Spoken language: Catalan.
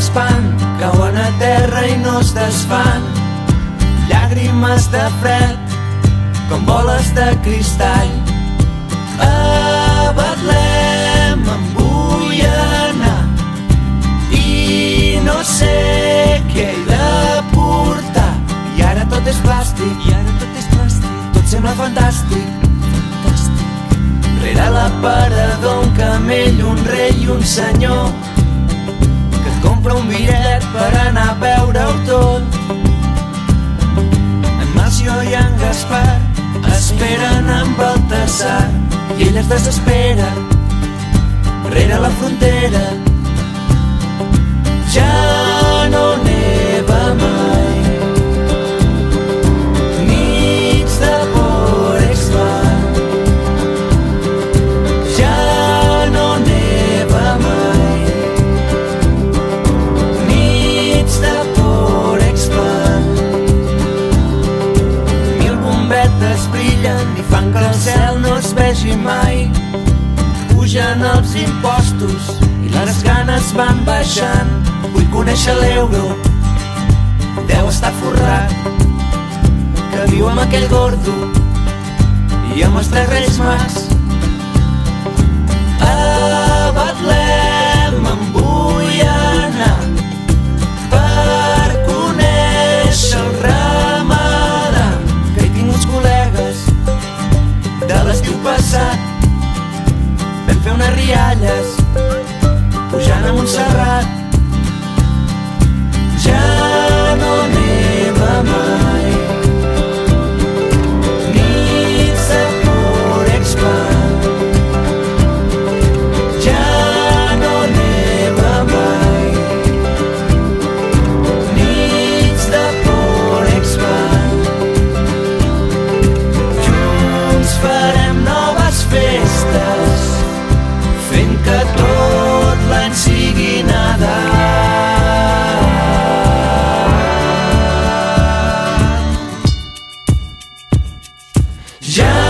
d'espant cauen a terra i no es desfan. Llàgrimes de fred com boles de cristall. A Betlem em vull anar i no sé què he de portar. I ara tot és plàstic, tot sembla fantàstic. Rere l'aparador un camell, un rei i un senyor que et compra un bitllet per anar a veure-ho tot. En Melcior i en Gaspar esperen amb Baltasar i ell es desespera rere la frontera. Ja no neva mai, nits de Porexpan. Ja no neva mai, nits de Porexpan. Mil bombetes brillen i fan que el cel no es vegi mai. Pugen els impostos i les ganes van baixant. Vull conèixer l'euro, deu estar forrat, que viu amb aquell gordo i amb els tres reis mags. A Betlem em vull anar per conèixer el ramadà, que he tingut col·legues de l'estiu passat. Vam fer unes rialles pujant a Montserrat. Ja no neva mai, nits de Porexpan. Ja no neva mai, nits de Porexpan. Junts farem noves festes, fent que tot l'any sigui Nadal. Ja